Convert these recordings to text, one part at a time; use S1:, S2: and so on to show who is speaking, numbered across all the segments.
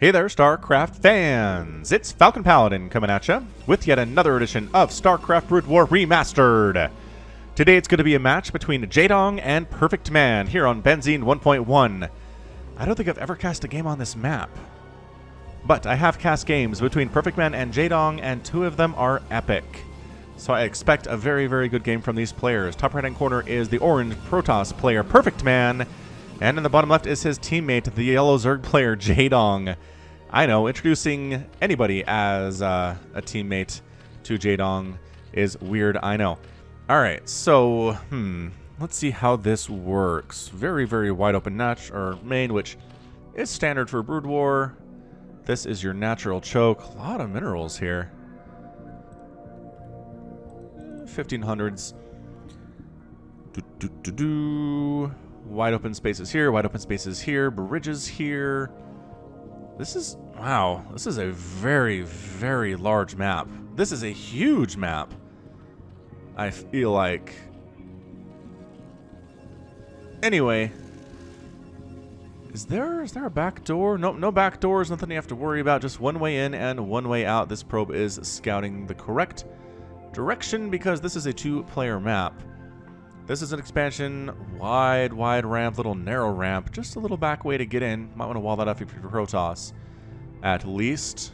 S1: Hey there, StarCraft fans! It's Falcon Paladin coming at you with yet another edition of StarCraft Brood War Remastered. Today it's going to be a match between Jaedong and PerfectMan here on Benzene 1.1. I don't think I've ever cast a game on this map, but I have cast games between PerfectMan and Jaedong, and two of them are epic. So I expect a very, very good game from these players. Top right-hand corner is the orange Protoss player PerfectMan, and in the bottom left is his teammate, the yellow Zerg player Jaedong. I know, introducing anybody as a teammate to Jaedong is weird, I know. Alright, so, let's see how this works. Very, very wide open main, which is standard for Brood War. This is your natural choke. A lot of minerals here. 1500s. Wide open spaces here, wide open spaces here, bridges here. This is, wow, this is a very, very large map. This is a huge map, I feel like. Anyway, is there a back door? Nope, no back doors, nothing you have to worry about, just one way in and one way out. This probe is scouting the correct direction because this is a two-player map. This is an expansion, wide ramp, little narrow ramp, just a little back way to get in. Might want to wall that up if you're Protoss, at least.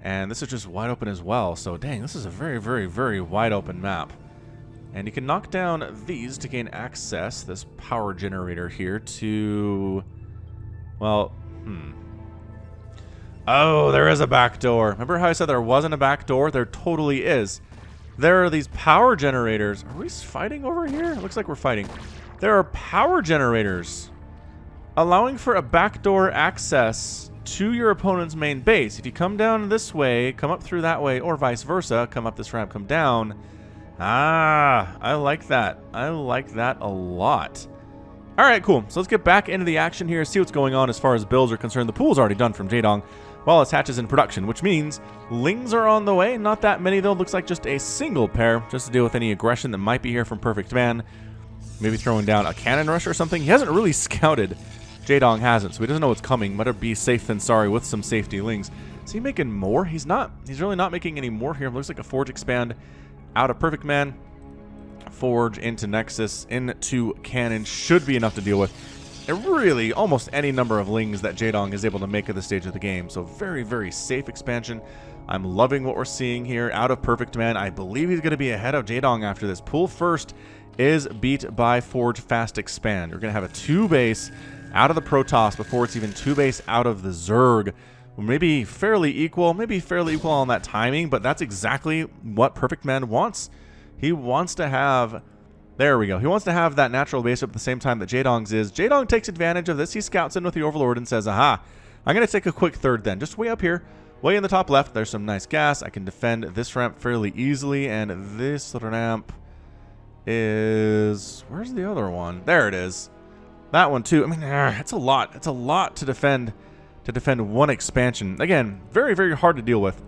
S1: And this is just wide open as well, so dang, this is a very, very, very wide open map. And you can knock down these to gain access, this power generator here, to, well, Oh, there is a back door. Remember how I said there wasn't a back door? There totally is. There are these power generators. Are we fighting over here? It looks like we're fighting. There are power generators allowing for a backdoor access to your opponent's main base. If you come down this way, come up through that way, or vice versa, come up this ramp, come down. Ah, I like that. I like that a lot. All right, cool. So let's get back into the action here, see what's going on as far as builds are concerned. The pool's already done from Jaedong, while its hatch is in production, which means lings are on the way. Not that many, though. Looks like just a single pair, just to deal with any aggression that might be here from PerfectMan. Maybe throwing down a cannon rush or something. He hasn't really scouted. Jaedong hasn't, so he doesn't know what's coming. Better be safe than sorry with some safety lings. Is he making more? He's not. He's really not making any more here. Looks like a Forge expand out of PerfectMan. Forge into Nexus, into Cannon should be enough to deal with. And really, almost any number of lings that Jaedong is able to make at this stage of the game. So very, very safe expansion. I'm loving what we're seeing here out of PerfectMan. I believe he's going to be ahead of Jaedong after this. Pool first is beat by Forge Fast Expand. We're going to have a 2-base out of the Protoss before it's even 2-base out of the Zerg. Maybe fairly equal on that timing, but that's exactly what PerfectMan wants. He wants to have... There we go. He wants to have that natural base up at the same time that Jaedong's is. Jaedong takes advantage of this. He scouts in with the Overlord and says, aha, I'm going to take a quick third then. Just way up here, way in the top left, there's some nice gas. I can defend this ramp fairly easily, and this ramp is... Where's the other one? There it is. That one too. I mean, it's a lot. It's a lot to defend one expansion. Again, very, very hard to deal with.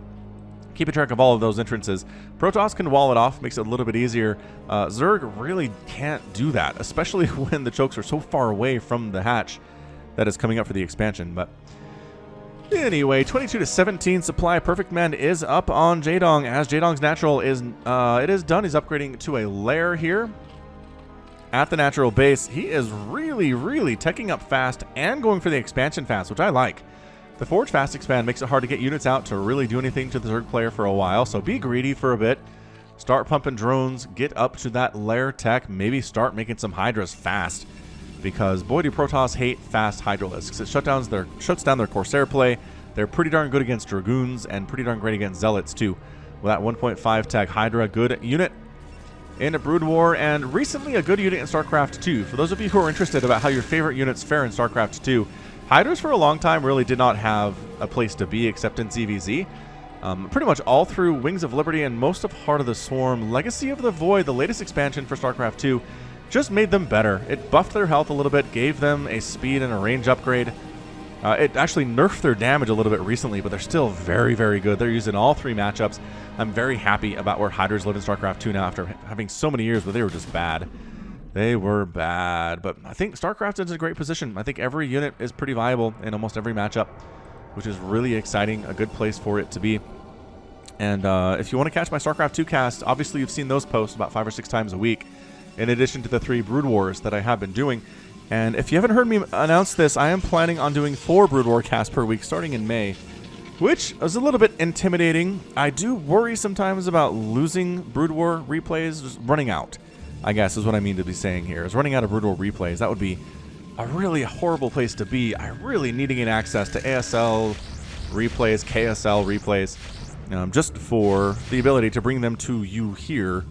S1: Keeping track of all of those entrances. Protoss can wall it off, makes it a little bit easier. Zerg really can't do that, especially when the chokes are so far away from the hatch that is coming up for the expansion. But anyway, 22-17 supply. PerfectMan is up on Jaedong, as Jaedong's natural is it is done. He's upgrading to a lair here at the natural base. He is really, really teching up fast and going for the expansion fast, which I like. The Forge Fast Expand makes it hard to get units out to really do anything to the Zerg player for a while, so be greedy for a bit. Start pumping drones, get up to that lair tech, maybe start making some Hydras fast, because boy do Protoss hate fast Hydralisks. It shuts down their Corsair play. They're pretty darn good against Dragoons and pretty darn great against Zealots too. With that 1.5 tech Hydra, good unit in a Brood War, and recently a good unit in StarCraft 2. For those of you who are interested about how your favorite units fare in StarCraft 2, Hydras for a long time really did not have a place to be except in ZVZ. Pretty much all through Wings of Liberty and most of Heart of the Swarm. Legacy of the Void, the latest expansion for StarCraft 2, just made them better. It buffed their health a little bit, gave them a speed and a range upgrade. It actually nerfed their damage a little bit recently, but they're still very, very good. They're used in all three matchups. I'm very happy about where Hydras live in StarCraft 2 now after having so many years where they were just bad. They were bad, but I think StarCraft is in a great position. I think every unit is pretty viable in almost every matchup. which is really exciting. A good place for it to be. And if you want to catch my StarCraft 2 cast, obviously you've seen those posts about 5 or 6 times a week, in addition to the 3 Brood Wars that I have been doing. And if you haven't heard me announce this, I am planning on doing 4 Brood War casts per week starting in May, which is a little bit intimidating. I do worry sometimes about losing Brood War replays, just running out, I guess is what I mean to be saying here, is running out of Brood War replays. That would be a really horrible place to be. I really need to get access to ASL replays, KSL replays, just for the ability to bring them to you here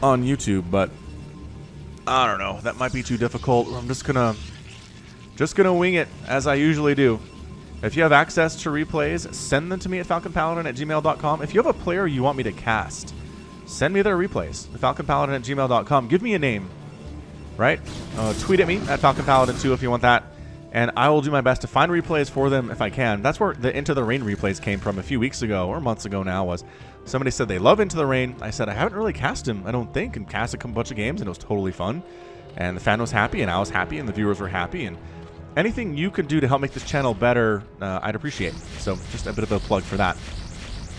S1: on YouTube, but I don't know. That might be too difficult. I'm just gonna wing it as I usually do. If you have access to replays, send them to me at falconpaladin@gmail.com. If you have a player you want me to cast, send me their replays at falconpaladin@gmail.com. Give me a name, right? Tweet at me at falconpaladin2 if you want that, and I will do my best to find replays for them if I can. That's where the Into the Rain replays came from a few weeks ago, or months ago now. Was somebody said they love Into the Rain. I said I haven't really cast him, I don't think, and cast a bunch of games, and it was totally fun. And the fan was happy, and I was happy, and the viewers were happy, and anything you can do to help make this channel better, I'd appreciate. So just a bit of a plug for that.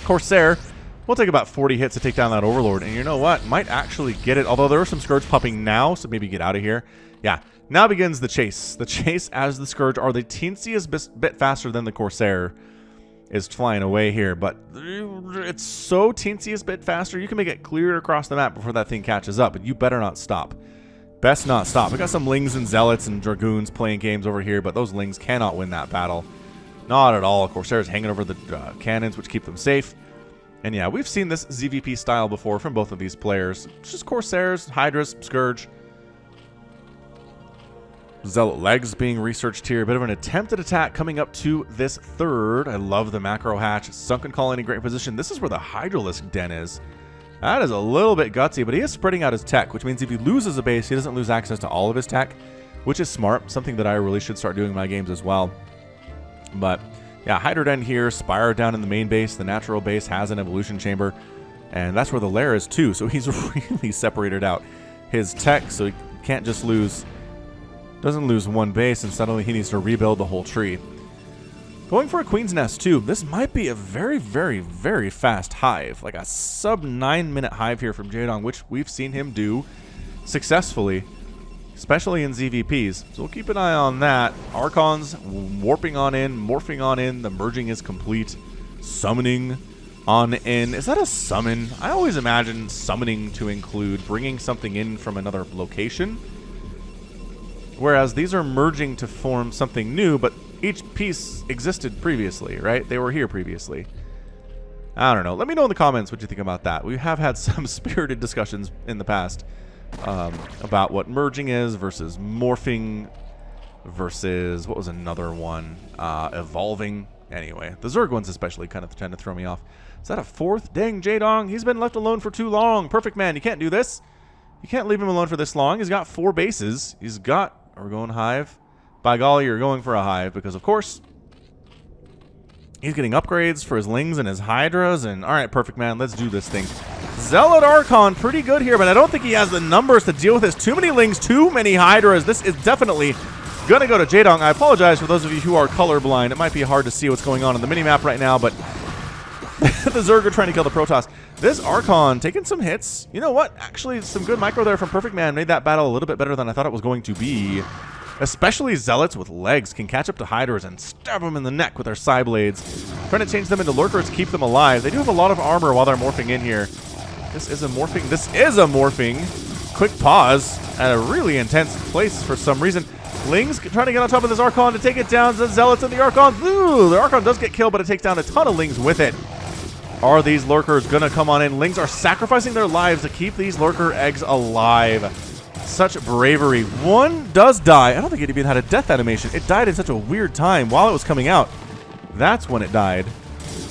S1: Corsair will take about 40 hits to take down that Overlord, and you know what? Might actually get it, although there are some Scourge popping now, so maybe get out of here. Yeah, now begins the chase. The chase as the Scourge are the teensiest bit faster than the Corsair is flying away here, but it's so teensiest bit faster, you can make it clear across the map before that thing catches up, but you better not stop. Best not stop. We got some Lings and Zealots and Dragoons playing games over here, but those Lings cannot win that battle. Not at all. Corsairs hanging over the cannons, which keep them safe. And yeah, we've seen this ZVP style before from both of these players. It's just Corsairs, Hydras, Scourge. Zealot legs being researched here. A bit of an attempted attack coming up to this third. I love the macro hatch. Sunken Colony in great position. This is where the Hydralisk den is. That is a little bit gutsy, but he is spreading out his tech, which means if he loses a base, he doesn't lose access to all of his tech, which is smart. Something that I really should start doing in my games as well. But yeah, Hydra Den here, Spire down in the main base. The natural base has an evolution chamber, and that's where the lair is too. So he's really separated out his tech, so he can't just doesn't lose one base, and suddenly he needs to rebuild the whole tree. Going for a Queen's Nest too. This might be a very, very, very fast hive, like a sub 9-minute hive here from Jaedong, which we've seen him do successfully, especially in ZVPs. So we'll keep an eye on that. Archons warping on in, morphing on in. The merging is complete. Summoning on in. Is that a summon? I always imagine summoning to include bringing something in from another location, whereas these are merging to form something new, but each piece existed previously, right? They were here previously. I don't know. Let me know in the comments what you think about that. We have had some spirited discussions in the past about what merging is versus morphing versus, what was another one? Evolving. Anyway, the Zerg ones especially kind of tend to throw me off. Is that a 4th? Dang, Jaedong, he's been left alone for too long. PerfectMan, you can't do this. You can't leave him alone for this long. He's got 4 bases. He's got... Are we going hive? By golly, you're going for a hive because, of course, he's getting upgrades for his Lings and his Hydras. And all right, PerfectMan, let's do this thing. Zealot Archon, pretty good here, but I don't think he has the numbers to deal with this. Too many Lings, too many Hydras. This is definitely going to go to Jaedong. I apologize for those of you who are colorblind. It might be hard to see what's going on in the minimap right now, but the Zerg are trying to kill the Protoss. This Archon taking some hits. You know what? Actually, some good micro there from PerfectMan. Made that battle a little bit better than I thought it was going to be. Especially Zealots with legs can catch up to Hydras and stab them in the neck with their Psy Blades. Trying to change them into Lurkers, keep them alive. They do have a lot of armor while they're morphing in here. This is a morphing. Quick pause at a really intense place for some reason. Lings trying to get on top of this Archon to take it down. The Zealots and the Archon. Ooh, the Archon does get killed, but it takes down a ton of Lings with it. Are these Lurkers going to come on in? Lings are sacrificing their lives to keep these Lurker eggs alive. Such bravery. One does die. I don't think it even had a death animation. It died in such a weird time while it was coming out. That's when it died.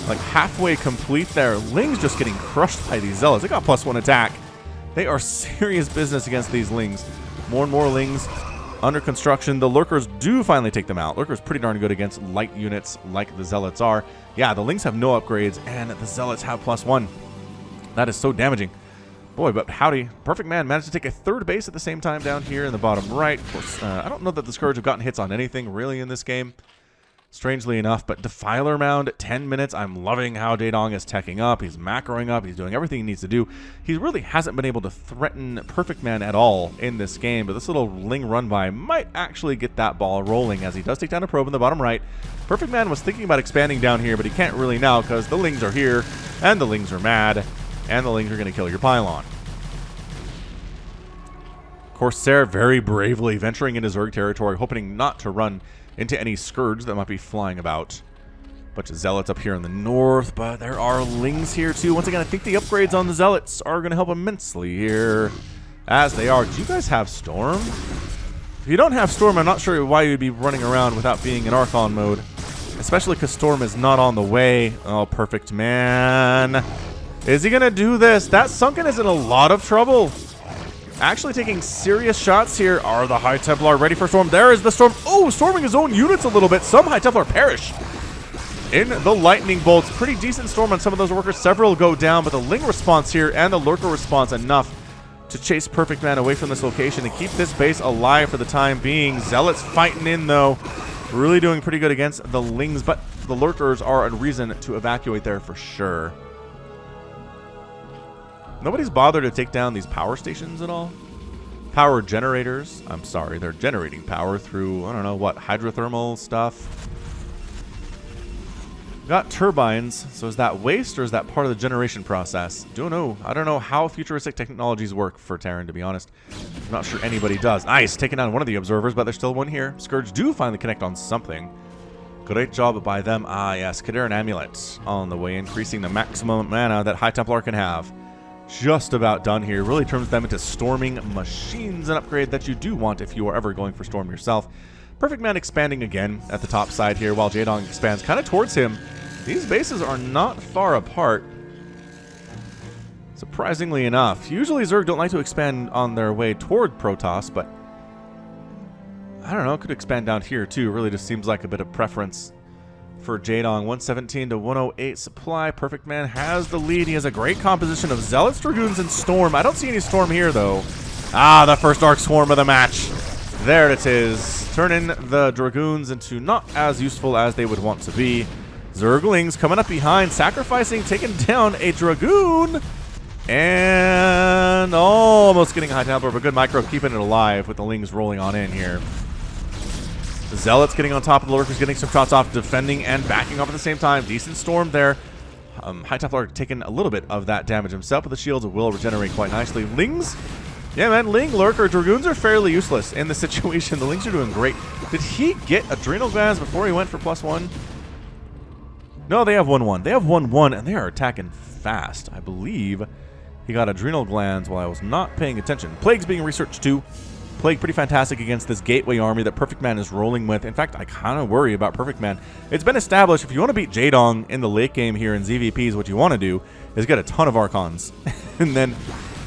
S1: Like halfway complete there. Lings just getting crushed by these Zealots. They got +1 attack. They are serious business against these Lings. More and more Lings under construction. The Lurkers do finally take them out. Lurkers pretty darn good against light units like the Zealots are. Yeah, the Lings have no upgrades, and the Zealots have +1. That is so damaging. Boy, but howdy. PerfectMan managed to take a 3rd base at the same time down here in the bottom right. Of course, I don't know that the Scourge have gotten hits on anything really in this game. strangely enough. But Defiler Mound, 10 minutes. I'm loving how Jaedong is teching up. He's macroing up. He's doing everything he needs to do. He really hasn't been able to threaten PerfectMan at all in this game, but this little Ling run-by might actually get that ball rolling as he does take down a probe in the bottom right. PerfectMan was thinking about expanding down here, but he can't really now because the Lings are here, and the Lings are mad, and the Lings are going to kill your pylon. Corsair very bravely venturing into Zerg territory, hoping not to run into any Scourge that might be flying about. Bunch of Zealots up here in the north, but there are Lings here too. Once again, I think the upgrades on the Zealots are going to help immensely here, as they are. Do you guys have Storm? If you don't have Storm, I'm not sure why you'd be running around without being in Archon mode, especially because Storm is not on the way. Oh, PerfectMan. Is he going to do this? That Sunken is in a lot of trouble. Actually taking serious shots here. Are the High Templar ready for Storm? There is the Storm. Oh, storming his own units a little bit. Some High Templar perish in the lightning bolts. Pretty decent storm on some of those workers. Several go down, but the Ling response here and the Lurker response enough to chase PerfectMan away from this location and keep this base alive for the time being. Zealots fighting in, though. Really doing pretty good against the Lings, but the Lurkers are a reason to evacuate there for sure. Nobody's bothered to take down these power stations at all. Power generators. I'm sorry, they're generating power through, I don't know what, hydrothermal stuff. Got turbines, so is that waste or is that part of the generation process? Don't know. I don't know how futuristic technologies work for Terran, to be honest. I'm not sure anybody does. Nice, taking down one of the observers, but there's still one here. Scourge do finally connect on something. Great job by them. Ah, yes, Kaderan Amulet on the way, increasing the maximum mana that High Templar can have. Just about done here. Really turns them into storming machines, an upgrade that you do want if you are ever going for Storm yourself. PerfectMan expanding again at the top side here while Jaedong expands kind of towards him. These bases are not far apart, surprisingly enough. Usually Zerg don't like to expand on their way toward Protoss, but I don't know, could expand down here too. Really just seems like a bit of preference for Jaedong. 117 to 108 supply. PerfectMan has the lead. He has a great composition of Zealots, Dragoons, and Storm. I don't see any Storm here, though. Ah, the first Dark Swarm of the match. There it is. Turning the Dragoons into not as useful as they would want to be. Zerglings coming up behind, sacrificing, taking down a Dragoon. And almost getting a High Templar, but good micro keeping it alive with the Lings rolling on in here. The Zealots getting on top of the Lurkers, getting some shots off, defending and backing up at the same time. Decent storm there. High Templar taking a little bit of that damage himself, but the shields will regenerate quite nicely. Lings, yeah, man, Ling, Lurker, Dragoons are fairly useless in this situation. The Lings are doing great. Did he get Adrenal Glands before he went for +1? No, they have 1-1. They have 1-1, and they are attacking fast. I believe he got Adrenal Glands while I was not paying attention. Plague's being researched too. Plague pretty fantastic against this Gateway army that PerfectMan is rolling with. In fact, I kind of worry about PerfectMan. It's been established if you want to beat Jaedong in the late game here in ZVPs, what you want to do is get a ton of Archons and then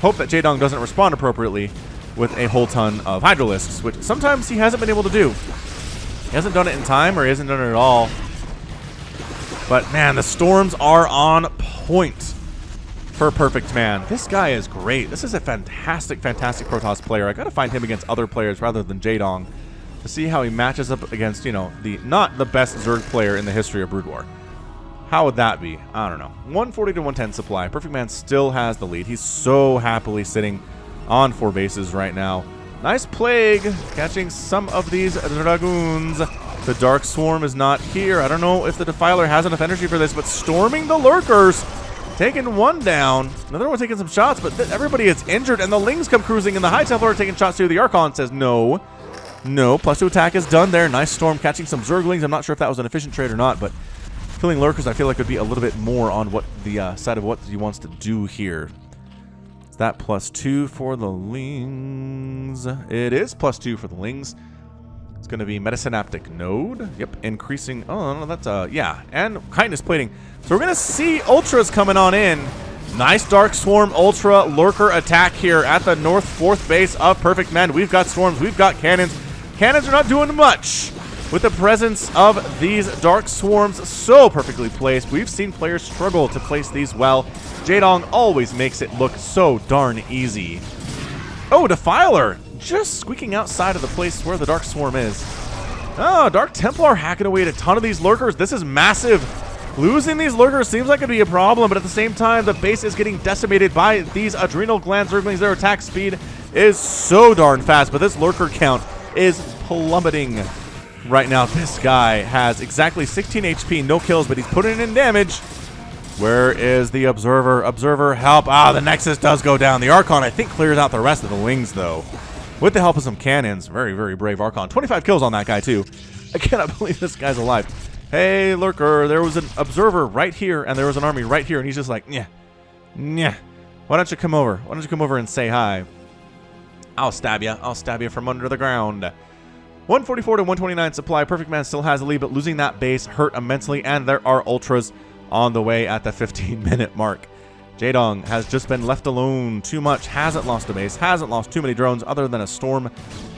S1: hope that Jaedong doesn't respond appropriately with a whole ton of Hydralisks, which sometimes he hasn't been able to do. He hasn't done it in time, or he hasn't done it at all. But man, the storms are on point for PerfectMan. This guy is great. This is a fantastic, fantastic Protoss player. I gotta find him against other players rather than Jaedong to see how he matches up against, you know, the not the best Zerg player in the history of Brood War. How would that be? I don't know. 140 to 110 supply. PerfectMan still has the lead. He's so happily sitting on 4 bases right now. Nice Plague catching some of these Dragoons. The Dark Swarm is not here. I don't know if the Defiler has enough energy for this, but storming the Lurkers. Taking one down. Another one taking some shots, but everybody is injured, and the Lings come cruising, and the High Templar are taking shots too. The Archon says no. No. +2 attack is done there. Nice storm catching some Zerglings. I'm not sure if that was an efficient trade or not, but killing Lurkers I feel like would be a little bit more on what the side of what he wants to do here. Is that +2 for the Lings? It is +2 for the Lings. It's going to be Metasynaptic Node. Yep, increasing. Oh, no, that's, yeah. And Kindness Plating. So we're going to see Ultras coming on in. Nice Dark Swarm Ultra Lurker attack here at the North 4th base of PerfectMan. We've got Storms. We've got Cannons. Cannons are not doing much with the presence of these Dark Swarms so perfectly placed. We've seen players struggle to place these well. Jaedong always makes it look so darn easy. Oh, Defiler! Just squeaking outside of the place where the Dark Swarm is. Oh, Dark Templar hacking away at a ton of these lurkers. This is massive. Losing these lurkers seems like it'd be a problem, but at the same time, the base is getting decimated by these adrenal gland zerglings. Their attack speed is so darn fast, but this lurker count is plummeting right now. This guy has exactly 16 HP, no kills, but he's putting in damage. Where is the Observer? Observer, help. Ah, the Nexus does go down. The Archon, I think, clears out the rest of the wings, though, with the help of some cannons. Very, very brave Archon. 25 kills on that guy, too. I cannot believe this guy's alive. Hey, Lurker, there was an Observer right here, and there was an army right here, and he's just like, yeah, yeah. Why don't you come over? Why don't you come over and say hi? I'll stab you. I'll stab you from under the ground. 144 to 129 supply. PerfectMan still has the lead, but losing that base hurt immensely, and there are ultras on the way at the 15-minute mark. Jaedong has just been left alone too much. Hasn't lost a base. Hasn't lost too many drones other than a storm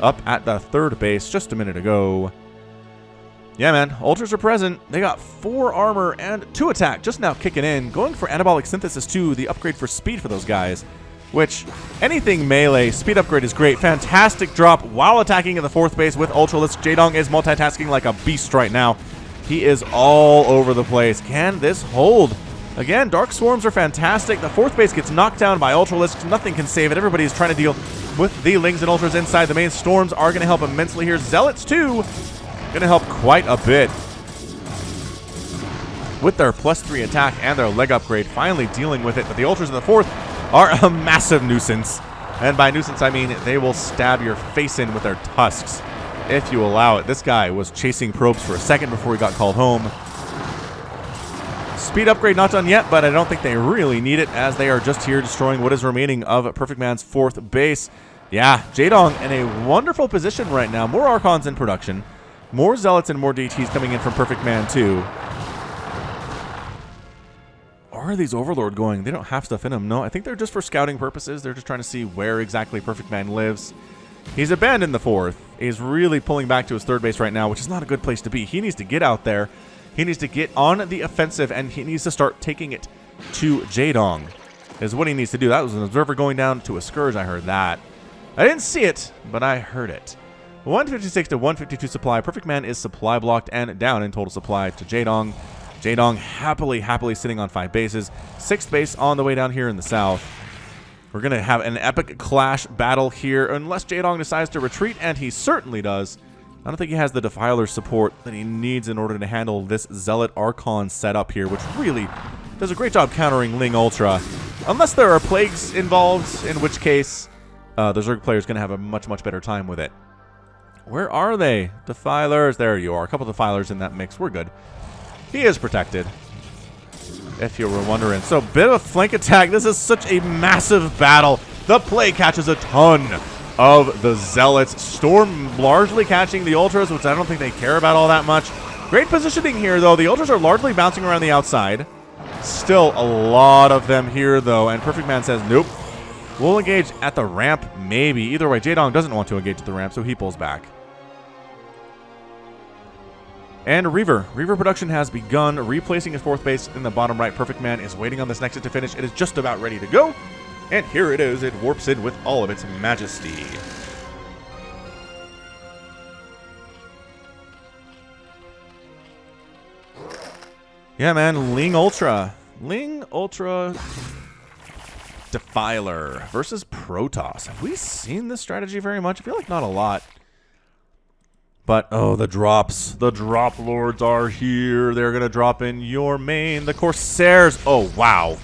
S1: up at the third base just a minute ago. Yeah, man. Ultras are present. They got 4 armor and 2 attack just now kicking in. Going for Anabolic Synthesis too, the upgrade for speed for those guys. Which, anything melee, speed upgrade is great. Fantastic drop while attacking at the 4th base with Ultralisk. Jaedong is multitasking like a beast right now. He is all over the place. Can this hold? Again, Dark Swarms are fantastic. The 4th base gets knocked down by Ultralisks. Nothing can save it. Everybody is trying to deal with the Lings and Ultras inside the main. Storms are going to help immensely here. Zealots, too, going to help quite a bit with their +3 attack and their leg upgrade. Finally dealing with it. But the Ultras in the 4th are a massive nuisance. And by nuisance, I mean they will stab your face in with their tusks if you allow it. This guy was chasing probes for a second before he got called home. Speed upgrade not done yet, but I don't think they really need it, as they are just here destroying what is remaining of PerfectMan's 4th base. Yeah, Jaedong in a wonderful position right now. More Archons in production. More Zealots and more DTs coming in from PerfectMan too. Where are these Overlord going? They don't have stuff in them. No, I think they're just for scouting purposes. They're just trying to see where exactly PerfectMan lives. He's abandoned the 4th. He's really pulling back to his 3rd base right now, which is not a good place to be. He needs to get out there. He needs to get on the offensive, and he needs to start taking it to Jaedong, is what he needs to do. That was an Observer going down to a Scourge. I heard that. I didn't see it, but I heard it. 156 to 152 supply. PerfectMan is supply blocked and down in total supply to Jaedong. Jaedong happily sitting on 5 bases. 6th base on the way down here in the south. We're going to have an epic clash battle here, unless Jaedong decides to retreat, and he certainly does. I don't think he has the Defiler support that he needs in order to handle this Zealot Archon setup here, which really does a great job countering Ling Ultra. Unless there are plagues involved, in which case the Zerg player is going to have a much better time with it. Where are they? Defilers. There you are. A couple of Defilers in that mix. We're good. He is protected, if you were wondering. So, bit of flank attack. This is such a massive battle. The plague catches a ton of the Zealots. Storm largely catching the Ultras, which I don't think they care about all that much. Great positioning here, though. The Ultras are largely bouncing around the outside. Still a lot of them here, though, and PerfectMan says, nope. We'll engage at the ramp, maybe. Either way, Jaedong doesn't want to engage at the ramp, so he pulls back. And Reaver. Reaver production has begun, replacing his 4th base in the bottom right. PerfectMan is waiting on this Nexus to finish. It is just about ready to go. And here it is. It warps in with all of its majesty. Yeah, man. Ling Ultra. Ling Ultra Defiler versus Protoss. Have we seen this strategy very much? I feel like not a lot. But, oh, the drops. The drop lords are here. They're going to drop in your main. The Corsairs. Oh, wow.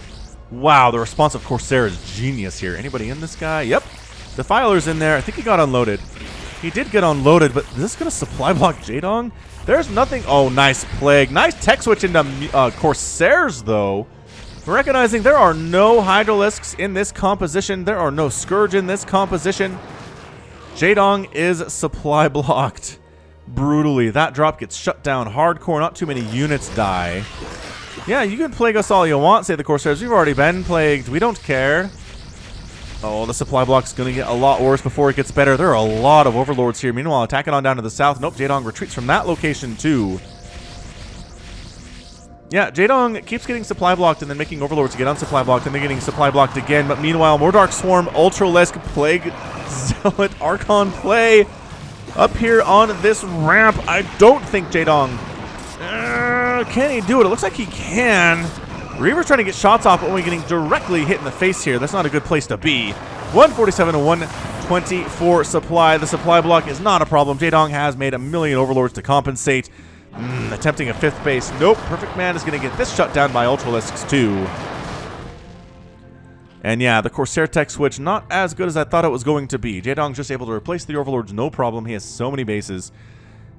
S1: Wow, the response of Corsair is genius here. Anybody in this guy? Yep. Defiler's in there. I think he got unloaded. He did get unloaded, but is this going to supply block Jaedong? There's nothing. Oh, nice Plague. Nice tech switch into Corsairs, though. Recognizing there are no Hydralisks in this composition. There are no Scourge in this composition. Jaedong is supply blocked. Brutally. That drop gets shut down hardcore. Not too many units die. Yeah, you can plague us all you want, say the Corsairs. We've already been plagued. We don't care. Oh, the supply block's going to get a lot worse before it gets better. There are a lot of Overlords here. Meanwhile, attacking on down to the south. Nope, Jaedong retreats from that location too. Yeah, Jaedong keeps getting supply blocked and then making Overlords get unsupply blocked and then getting supply blocked again. But meanwhile, more Dark Swarm, Ultralisk, Plague, Zealot, Archon play. Up here on this ramp, I don't think Jaedong... can he do it? It looks like he can. Reaver's trying to get shots off, but only getting directly hit in the face here. That's not a good place to be. 147 to 124 supply. The supply block is not a problem. Jaedong has made a million overlords to compensate. Attempting a 5th base. Nope. PerfectMan is going to get this shut down by Ultralisks too. And yeah, the Corsair tech switch, not as good as I thought it was going to be. Jaedong's just able to replace the overlords, no problem. He has so many bases.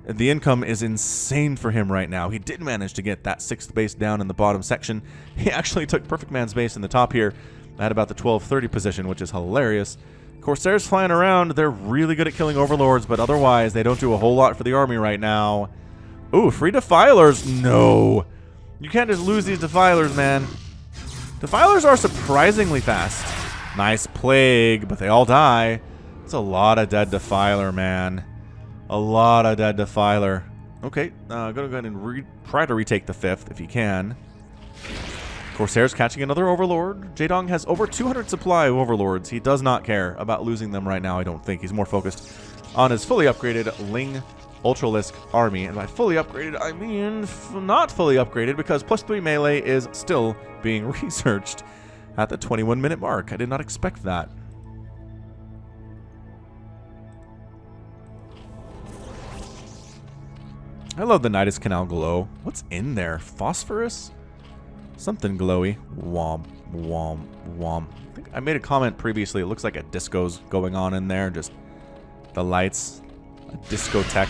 S1: The income is insane for him right now. He did manage to get that 6th base down in the bottom section. He actually took PerfectMan's base in the top here at about the 1230 position, which is hilarious. Corsairs flying around. They're really good at killing overlords, but otherwise they don't do a whole lot for the army right now. Ooh, free defilers. No. You can't just lose these defilers, man. Defilers are surprisingly fast. Nice plague, but they all die. It's a lot of dead defiler, man. A lot of dead defiler. Okay, gonna go ahead and try to retake the 5th if he can. Corsair's catching another overlord. Jaedong has over 200 supply of overlords. He does not care about losing them right now, I don't think. He's more focused on his fully upgraded Ling Ultralisk army. And by fully upgraded, I mean not fully upgraded, because +3 melee is still being researched at the 21-minute mark. I did not expect that. I love the Nidus Canal glow. What's in there? Phosphorus? Something glowy. Womp, womp, womp. I think I made a comment previously. It looks like a disco's going on in there. Just the lights. A discotheque.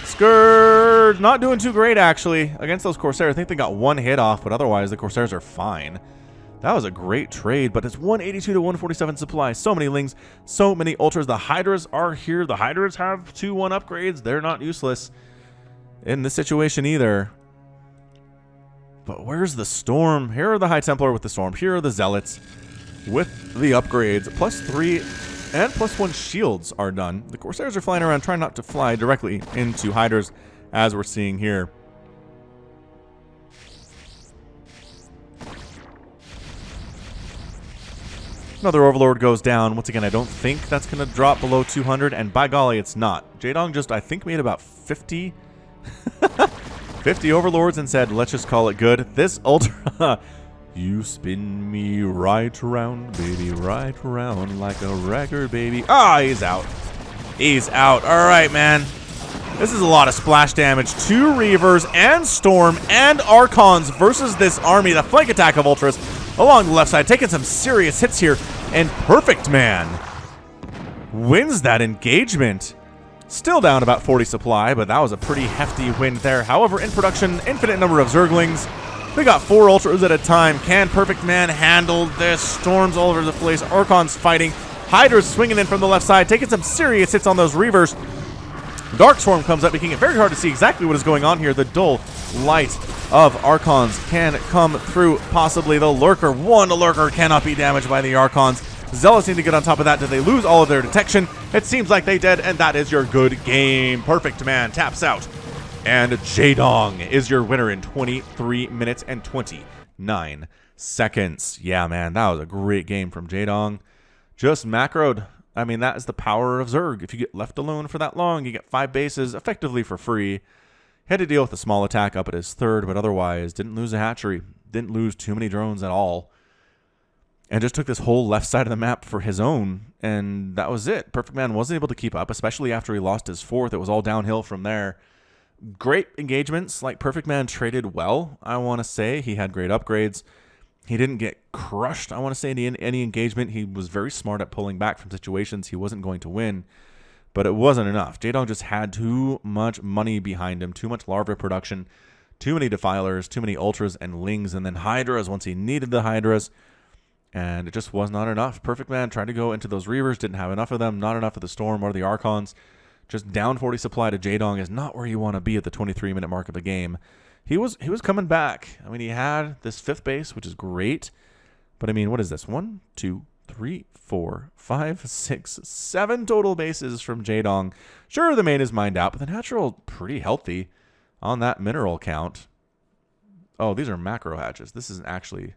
S1: Scourge! Not doing too great, actually, against those Corsairs. I think they got 1 hit off, but otherwise the Corsairs are fine. That was a great trade, but it's 182 to 147 supply. So many Lings, so many Ultras. The Hydras are here. The Hydras have 2-1 upgrades. They're not useless in this situation either. But where's the Storm? Here are the High Templar with the Storm. Here are the Zealots with the upgrades. +3 and +1 shields are done. The Corsairs are flying around, trying not to fly directly into Hydras, as we're seeing here. Another Overlord goes down. Once again, I don't think that's going to drop below 200, and by golly, it's not. Jaedong just, I think, made about 50 Overlords and said, let's just call it good. This Ultra, you spin me right around, baby, right around like a record, baby. Ah, he's out. He's out. All right, man. This is a lot of splash damage. 2 Reavers and Storm and Archons versus this army. The flank attack of Ultras along the left side, taking some serious hits here. And PerfectMan wins that engagement. Still down about 40 supply, but that was a pretty hefty win there. However, in production, infinite number of Zerglings. We got 4 Ultras at a time. Can PerfectMan handle this? Storms all over the place. Archons fighting. Hydra's swinging in from the left side, taking some serious hits on those Reavers. Darkstorm comes up, making it very hard to see exactly what is going on here. The dull light of Archons can come through. Possibly the Lurker. One Lurker cannot be damaged by the Archons. Zealots need to get on top of that. Did they lose all of their detection? It seems like they did, and that is your good game. PerfectMan taps out. And Jaedong is your winner in 23 minutes and 29 seconds. Yeah, man, that was a great game from Jaedong. Just macroed. I mean, that is the power of Zerg. If you get left alone for that long, you get 5 bases effectively for free. Had to deal with a small attack up at his 3rd, but otherwise didn't lose a hatchery. Didn't lose too many drones at all. And just took this whole left side of the map for his own, and that was it. PerfectMan wasn't able to keep up, especially after he lost his 4th. It was all downhill from there. Great engagements. Like, PerfectMan traded well, I want to say. He had great upgrades. He didn't get crushed, I want to say, in any engagement. He was very smart at pulling back from situations he wasn't going to win, but it wasn't enough. Jaedong just had too much money behind him, too much larva production, too many Defilers, too many Ultras and Lings, and then Hydras once he needed the Hydras. And it just was not enough. PerfectMan tried to go into those Reavers, didn't have enough of them, not enough of the Storm or the Archons. Just down 40 supply to Jaedong is not where you want to be at the 23-minute mark of the game. He was coming back. I mean, he had this 5th base, which is great. But I mean, what is this? 1, 2, 3, 4, 5, 6, 7 total bases from Jaedong. Sure, the main is mined out, but the natural pretty healthy on that mineral count. Oh, these are macro hatches. This isn't actually...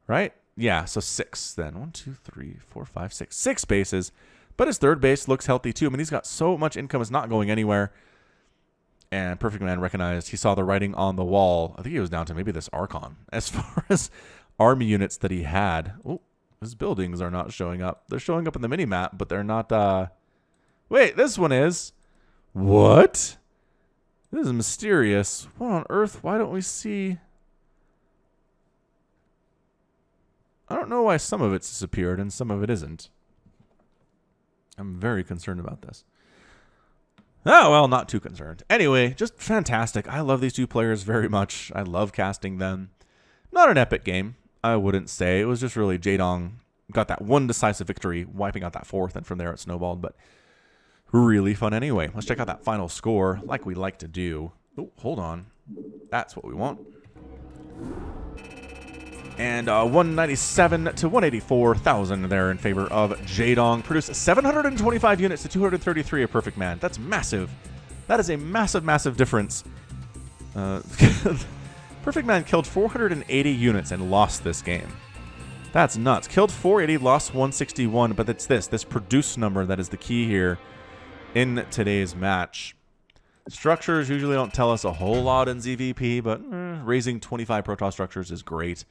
S1: Right? Yeah, so 6 then. 1, 2, 3, 4, 5, 6. 6 bases. But his third base looks healthy too. I mean, he's got so much income, it's not going anywhere. And PerfectMan recognized, he saw the writing on the wall. I think he was down to maybe this Archon. As far as army units that he had. Oh, his buildings are not showing up. They're showing up in the mini-map, but they're not... Wait, this one is. What? This is mysterious. What on earth? Why don't we see... I don't know why some of it's disappeared and some of it isn't. I'm very concerned about this. Oh, well, not too concerned. Anyway, just fantastic. I love these two players very much. I love casting them. Not an epic game, I wouldn't say. It was just really Jaedong got that one decisive victory, wiping out that fourth, and from there it snowballed. But really fun anyway. Let's check out that final score like we like to do. Oh, hold on. That's what we want. And 197 to 184,000 there in favor of Jaedong. Produced 725 units to 233 of PerfectMan. That's massive. That is a massive, massive difference. PerfectMan killed 480 units and lost this game. That's nuts. Killed 480, lost 161, but it's this produce number that is the key here in today's match. Structures usually don't tell us a whole lot in ZVP, but raising 25 Protoss structures is great.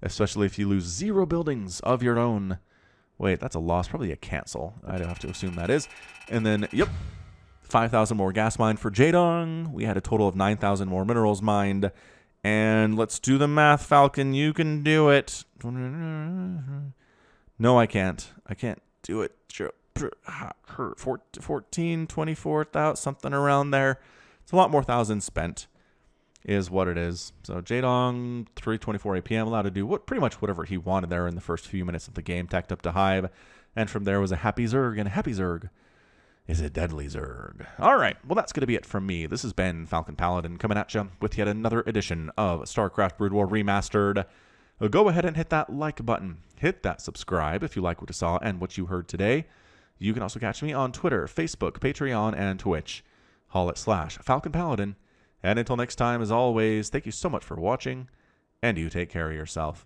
S1: Especially if you lose 0 buildings of your own. Wait, that's a loss. Probably a cancel. I'd have to assume that is. And then, yep, 5,000 more gas mined for Jaedong. We had a total of 9,000 more minerals mined. And let's do the math, Falcon. You can do it. No, I can't. I can't do it. 14, 24,000, something around there. It's a lot more thousands spent. Is what it is. So Jaedong, 3:24 APM, allowed to do pretty much whatever he wanted there in the first few minutes of the game, tacked up to Hive, and from there was a happy Zerg, and a happy Zerg is a deadly Zerg. All right, well, that's going to be it from me. This has been Falcon Paladin coming at you with yet another edition of StarCraft Brood War Remastered. Go ahead and hit that like button. Hit that subscribe if you like what you saw and what you heard today. You can also catch me on Twitter, Facebook, Patreon, and Twitch. /Falcon Paladin. And until next time, as always, thank you so much for watching, and you take care of yourself.